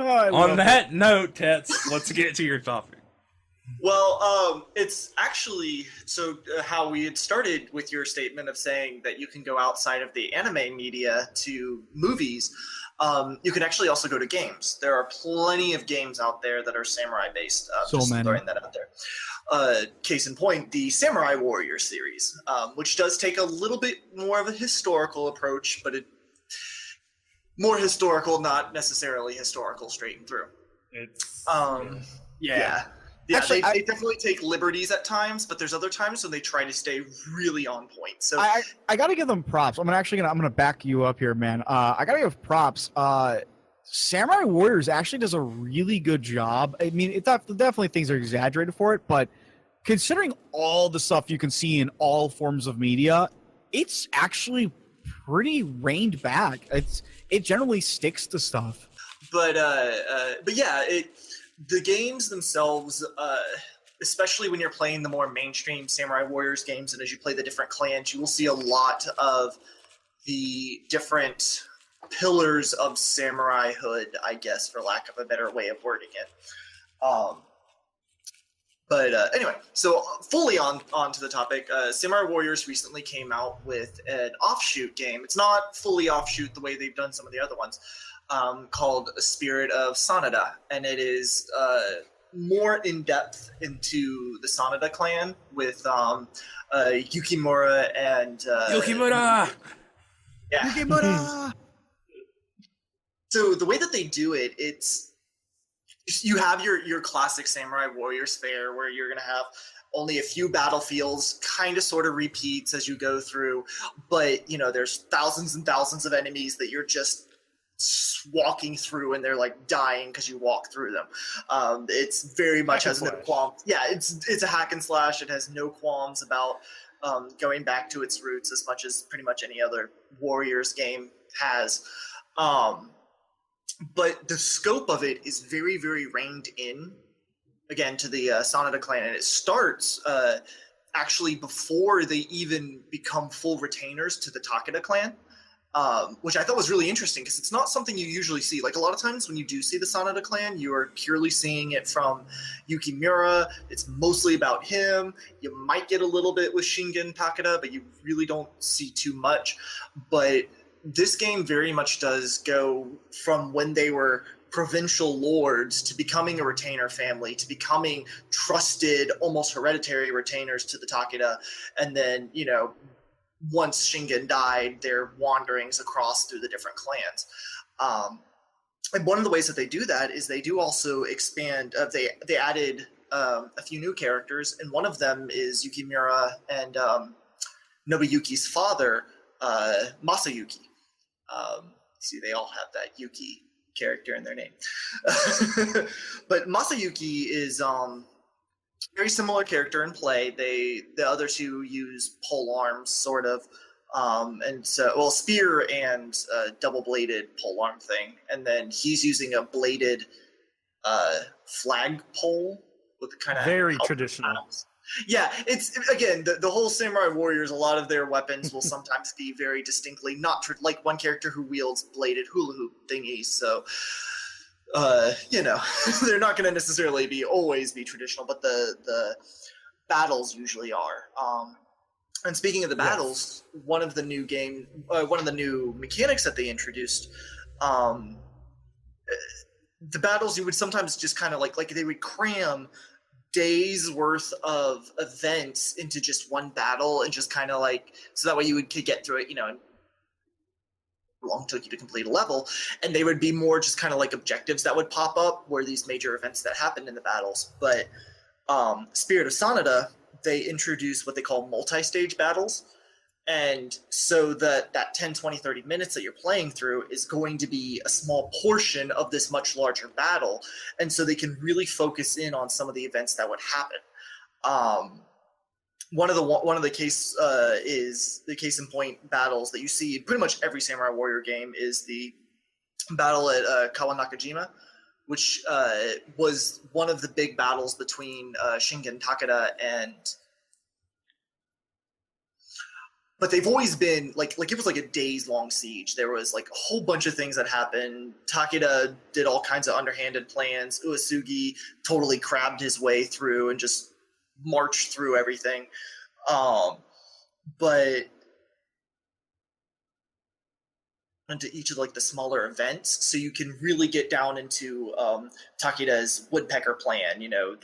On that note, Tets, let's get to your topic. Well, it's actually how we had started with your statement of saying that you can go outside of the anime media to movies. You can actually also go to games. There are plenty of games out there that are samurai based. So just many. throwing that out there. Case in point, the Samurai Warrior series, which does take a little bit more of a historical approach, but more historical, not necessarily historical straight and through. It's Yeah. Actually, they definitely take liberties at times, but there's other times when they try to stay really on point. So I gotta give them props. I'm gonna back you up here, man. I gotta give props. Samurai Warriors actually does a really good job. I mean, it's definitely things are exaggerated for it, but considering all the stuff you can see in all forms of media, it's actually pretty reined back. It generally sticks to stuff. But yeah, the games themselves, especially when you're playing the more mainstream Samurai Warriors games, and as you play the different clans, you will see a lot of the different pillars of samuraihood, I guess, for lack of a better way of wording it. Anyway, so fully on to the topic, Samurai Warriors recently came out with an offshoot game. It's not fully offshoot the way they've done some of the other ones, called Spirit of Sanada, and it is more in depth into the Sanada clan with Yukimura and Yukimura! Yeah. Yukimura! So the way that they do it, it's you have your classic Samurai Warriors fare where you're going to have only a few battlefields, kind of sort of repeats as you go through, but there's thousands and thousands of enemies that you're just walking through and they're like dying because you walk through them. It's very much has no qualms. Yeah, it's a hack and slash. It has no qualms about going back to its roots as much as pretty much any other Warriors game has. But the scope of it is very, very reined in, again, to the Sanada clan. And it starts actually before they even become full retainers to the Takeda clan, which I thought was really interesting because it's not something you usually see. Like a lot of times when you do see the Sanada clan, you are purely seeing it from Yukimura. It's mostly about him. You might get a little bit with Shingen Takeda, but you really don't see too much. But this game very much does go from when they were provincial lords to becoming a retainer family, to becoming trusted, almost hereditary retainers to the Takeda. And then, once Shingen died, their wanderings across through the different clans. And one of the ways that they do that is they do also expand. They added a few new characters, and one of them is Yukimura and Nobuyuki's father, Masayuki. See, they all have that Yuki character in their name. But Masayuki is very similar character in play. The other two use pole arms, sort of, and so spear and double-bladed pole arm thing, and then he's using a bladed flag pole with kind of very traditional. Panels. Yeah, it's again the whole Samurai Warriors. A lot of their weapons will sometimes be very distinctly not like one character who wields bladed hula hoop thingies. So, they're not going to necessarily always be traditional, but the battles usually are. And speaking of the battles, one of the new mechanics that they introduced, the battles you would sometimes just kind of like they would cram days worth of events into just one battle and just kind of so that way you could get through it, and long took you to complete a level, and they would be more just kind of like objectives that would pop up where these major events that happened in the battles. But Spirit of Sanada, they introduce what they call multi-stage battles, and so that 10, 20, 30 minutes that you're playing through is going to be a small portion of this much larger battle, and so they can really focus in on some of the events that would happen. One of the case in point battles that you see in pretty much every Samurai Warrior game is the battle at Kawanakajima, which was one of the big battles between Shingen Takeda and but they've always been like it was like a days long siege. There was like a whole bunch of things that happened. Takeda did all kinds of underhanded plans. Uesugi totally crabbed his way through and just marched through everything. But into each of like the smaller events, so you can really get down into Takeda's woodpecker plan. You know,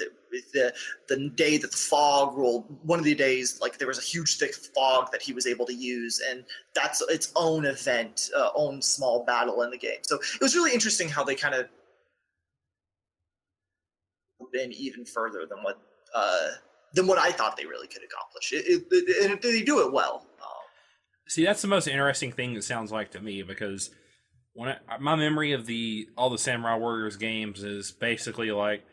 the day that the fog rolled, one of the days, like there was a huge thick fog that he was able to use, and that's its own event, own small battle in the game. So it was really interesting how they kind of been even further than what I thought they really could accomplish. And they do it well. See, that's the most interesting thing it sounds like to me, because my memory of all the Samurai Warriors games is basically like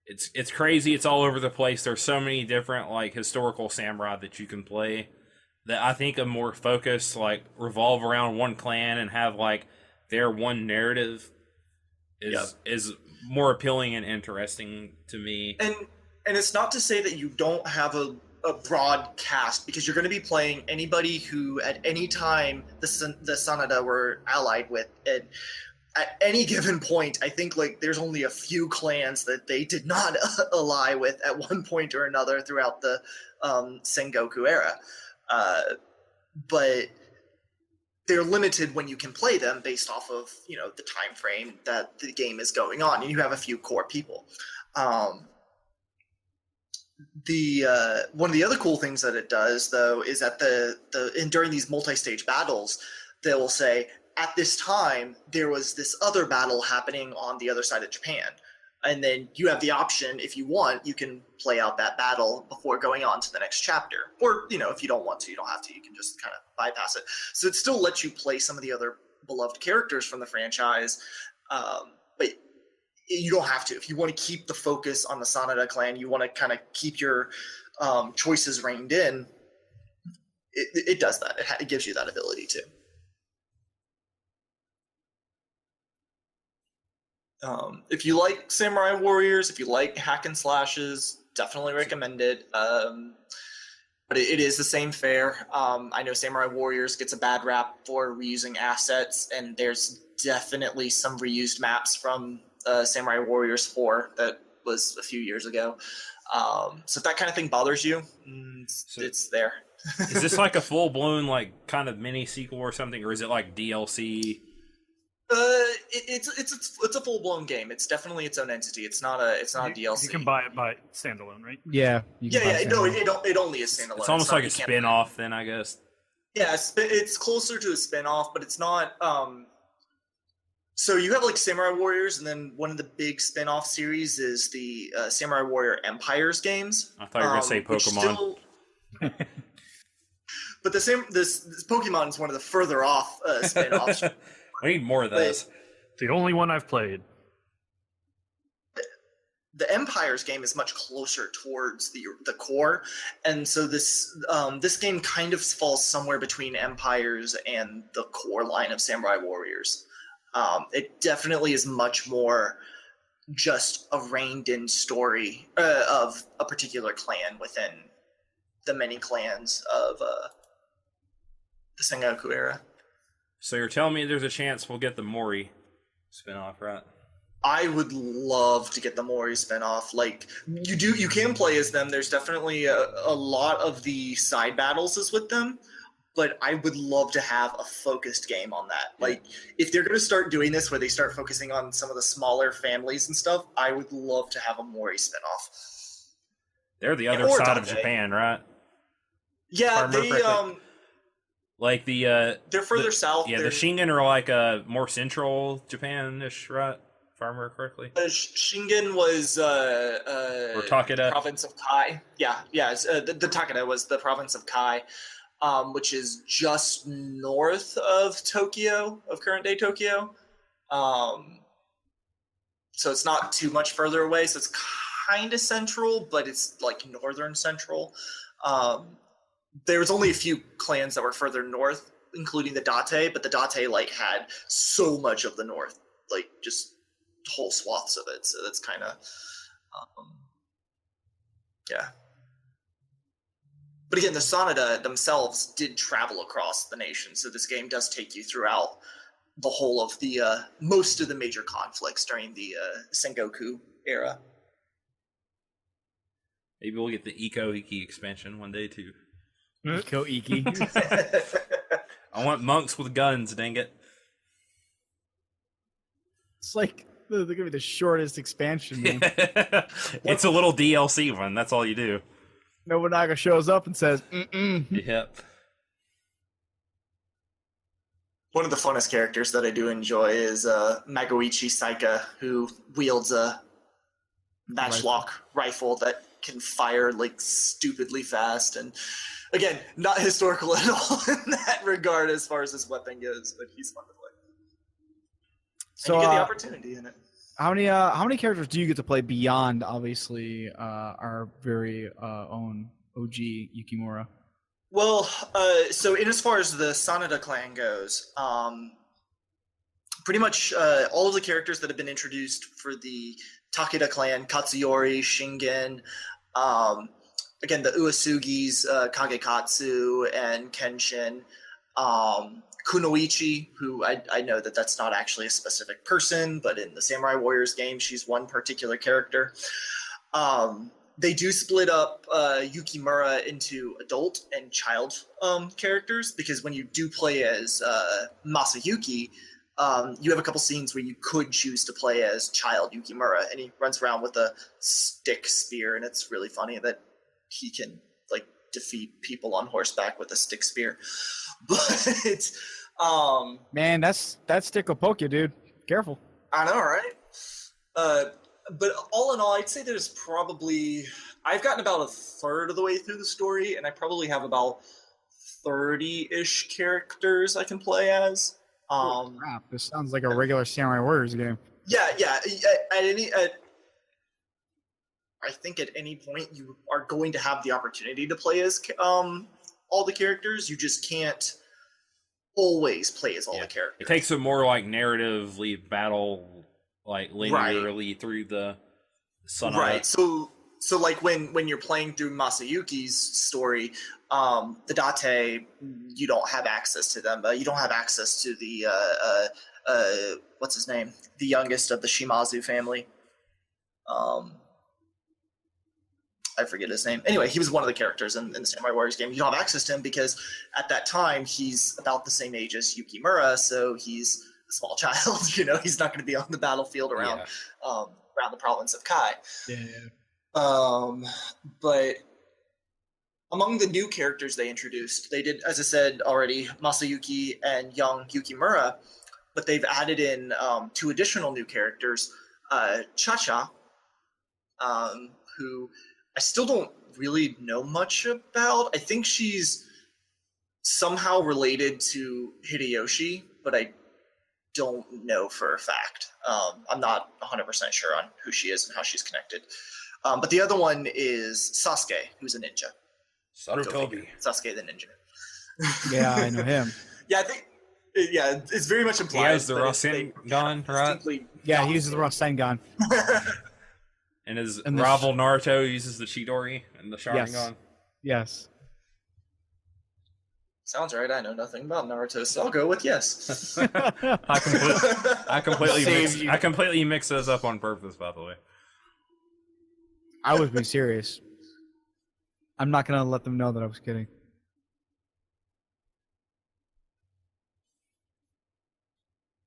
it's crazy. It's all over the place. There's so many different like historical samurai that you can play that I think a more focused like revolve around one clan and have like their one narrative is more appealing and interesting to me. And it's not to say that you don't have a broad cast, because you're going to be playing anybody who at any time the Sanada were allied with. And at any given point, I think like there's only a few clans that they did not ally with at one point or another throughout the Sengoku era. But they're limited when you can play them based off of, you know, the time frame that the game is going on, and you have a few core people. One of the other cool things that it does, though, is that during these multi-stage battles, they will say, at this time, there was this other battle happening on the other side of Japan. And then you have the option, if you want, you can play out that battle before going on to the next chapter. Or, you know, if you don't want to, you don't have to. You can just kind of bypass it. So it still lets you play some of the other beloved characters from the franchise, but you don't have to. If you want to keep the focus on the Sanada clan, you want to kind of keep your choices reined in, it does that. It gives you that ability too. If you like Samurai Warriors, if you like hack and slashes, definitely recommend it. But it is the same fare. I know Samurai Warriors gets a bad rap for reusing assets, and there's definitely some reused maps from Samurai Warriors 4 that was a few years ago. So if that kind of thing bothers you, it's there. Is this like a full-blown like kind of mini sequel or something, or is it like DLC? It's a full-blown game. It's definitely its own entity. It's not a DLC. You can buy it by standalone, right? Yeah. No, it only is standalone. It's almost like a spin-off then, I guess. Yeah, it's closer to a spin-off, but it's not. So you have like Samurai Warriors, and then one of the big spin-off series is the Samurai Warrior Empires games. I thought you were going to say Pokemon. But this Pokemon is one of the further off spin-offs. I need more of those. The only one I've played. The Empires game is much closer towards the core, and so this game kind of falls somewhere between Empires and the core line of Samurai Warriors. It definitely is much more just a reined-in story of a particular clan within the many clans of the Sengoku era. So you're telling me there's a chance we'll get the Mori spinoff, right? I would love to get the Mori spinoff. Like you can play as them. There's definitely a lot of the side battles is with them. But I would love to have a focused game on that. Like, if they're going to start doing this where they start focusing on some of the smaller families and stuff, I would love to have a Mori spinoff. They're the other side of Japan, right? Yeah, like they're further south. Yeah, the Shingen are like more central Japan-ish, right? If I remember correctly. Shingen was or Takeda. Province of Kai. Yeah. The Takeda was the province of Kai. Which is just north of Tokyo, of current-day Tokyo. So it's not too much further away, so it's kind of central, but it's like northern central. There was only a few clans that were further north, including the Date, but the Date like had so much of the north, like just whole swaths of it, so that's kind of, yeah. But again, the Sanada themselves did travel across the nation, so this game does take you throughout the whole of the most of the major conflicts during the Sengoku era. Maybe we'll get the Eco Iki expansion one day too. Eco Iki. I want monks with guns, dang it. It's like they're gonna be the shortest expansion, man. It's a little DLC one, that's all you do. Nobunaga shows up and says, "Mm-mm." Yep. One of the funnest characters that I do enjoy is Magoichi Saika, who wields a matchlock rifle that can fire like stupidly fast, and again, not historical at all in that regard as far as his weapon goes, but he's fun to play. So And you get the opportunity in it. how many characters do you get to play beyond obviously our very own OG Yukimura? Well, so in as far as the Sanada clan goes, pretty much all of the characters that have been introduced for the Takeda clan, Katsuyori, Shingen, again, the Uesugis, Kagekatsu, and Kenshin, Kunoichi, who I know that that's not actually a specific person, but in the Samurai Warriors game, she's one particular character. They do split up Yukimura into adult and child characters, because when you do play as Masayuki, you have a couple scenes where you could choose to play as child Yukimura, and he runs around with a stick spear, and it's really funny that he can like defeat people on horseback with a stick spear. But Man, that stick will poke you, dude. Careful. I know, right? But all in all, I'd say there's probably I've gotten about a third of the way through the story, and I probably have about 30-ish characters I can play as. Crap, this sounds like a regular Samurai Warriors game. Yeah. I think at any point you are going to have the opportunity to play as all the characters. You just can't always play as all the characters. It takes a more like narratively battle, like linearly through the Sanada. Right. So like when you're playing through Masayuki's story, the Date, you don't have access to them. You don't have access to the what's his name, the youngest of the Shimazu family. I forget his name. Anyway, he was one of the characters in the Samurai Warriors game. You don't have access to him because at that time he's about the same age as Yukimura, so he's a small child. He's not going to be on the battlefield around around the province of Kai. Yeah. But among the new characters they introduced, they did, as I said already, Masayuki and young Yukimura, but they've added in 2 additional new characters, Cha-Cha, who I still don't really know much about. I think she's somehow related to Hideyoshi, but I don't know for a fact. I'm not 100% sure on who she is and how she's connected. But the other one is Sasuke, who's a ninja. Sarutobi. Sasuke the ninja. Yeah, I know him. Yeah, I think. Yeah, it's very much implied. He has the Rasengan, right? Yeah, he uses the Rasengan. And his And rival Naruto uses the Chidori and the Sharingan. Yes. Sounds right. I know nothing about Naruto, so I'll go with yes. I completely mix those up on purpose, by the way. I was being serious. I'm not gonna let them know that I was kidding.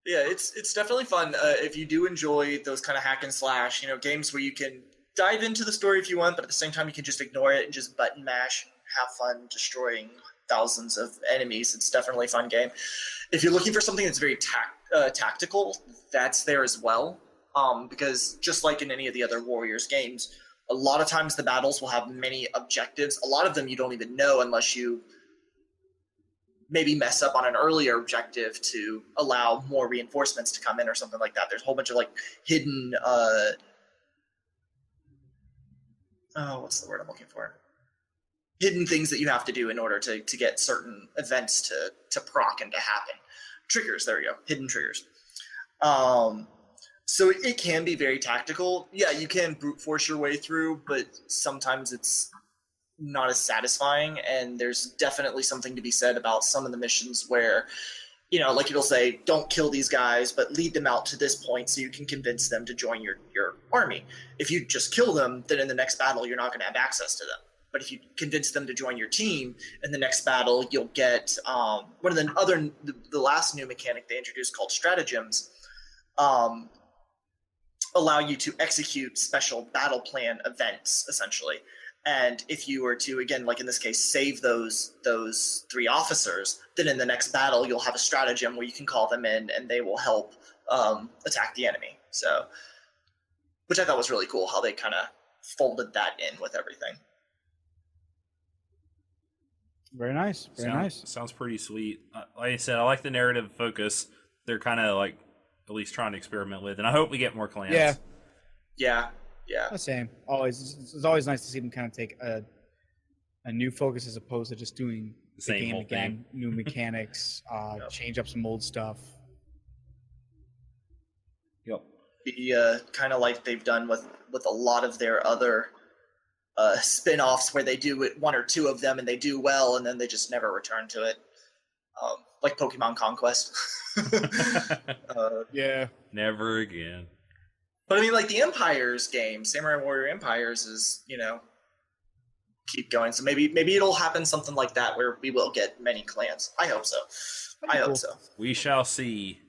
Yeah, it's definitely fun if you do enjoy those kind of hack and slash, games where you can dive into the story if you want, but at the same time you can just ignore it and just button mash and have fun destroying thousands of enemies. It's definitely a fun game. If you're looking for something that's very tactical, that's there as well. Because just like in any of the other Warriors games, a lot of times the battles will have many objectives. A lot of them you don't even know unless you maybe mess up on an earlier objective to allow more reinforcements to come in or something like that. There's a whole bunch of like hidden what's the word I'm looking for? Hidden things that you have to do in order to get certain events to proc and to happen. Triggers, there you go. Hidden triggers. So it can be very tactical. Yeah, you can brute force your way through, but sometimes it's not as satisfying, and there's definitely something to be said about some of the missions where, like it'll say, don't kill these guys, but lead them out to this point so you can convince them to join your army. If you just kill them, then in the next battle, you're not going to have access to them. But if you convince them to join your team, in the next battle, you'll get one of the last new mechanic they introduced called stratagems, allow you to execute special battle plan events, essentially. And if you were to, again, like in this case, save those 3 officers, then in the next battle, you'll have a stratagem where you can call them in and they will help attack the enemy. So, which I thought was really cool, how they kind of folded that in with everything. Very nice. Very nice. Sounds pretty sweet. Like I said, I like the narrative focus. They're kind of like at least trying to experiment with, and I hope we get more clans. Yeah. The same. It's always nice to see them kind of take a new focus as opposed to just doing the Same game old again, thing. new mechanics, change up some old stuff. Yep. Be kind of like they've done with a lot of their other spin-offs where they do it, 1 or 2 of them, and they do well, and then they just never return to it. Like Pokemon Conquest. Yeah. Never again. But I mean, like the Empires game, Samurai Warrior Empires is, keep going. So maybe it'll happen something like that where we will get many clans. I hope so. I hope so. We shall see.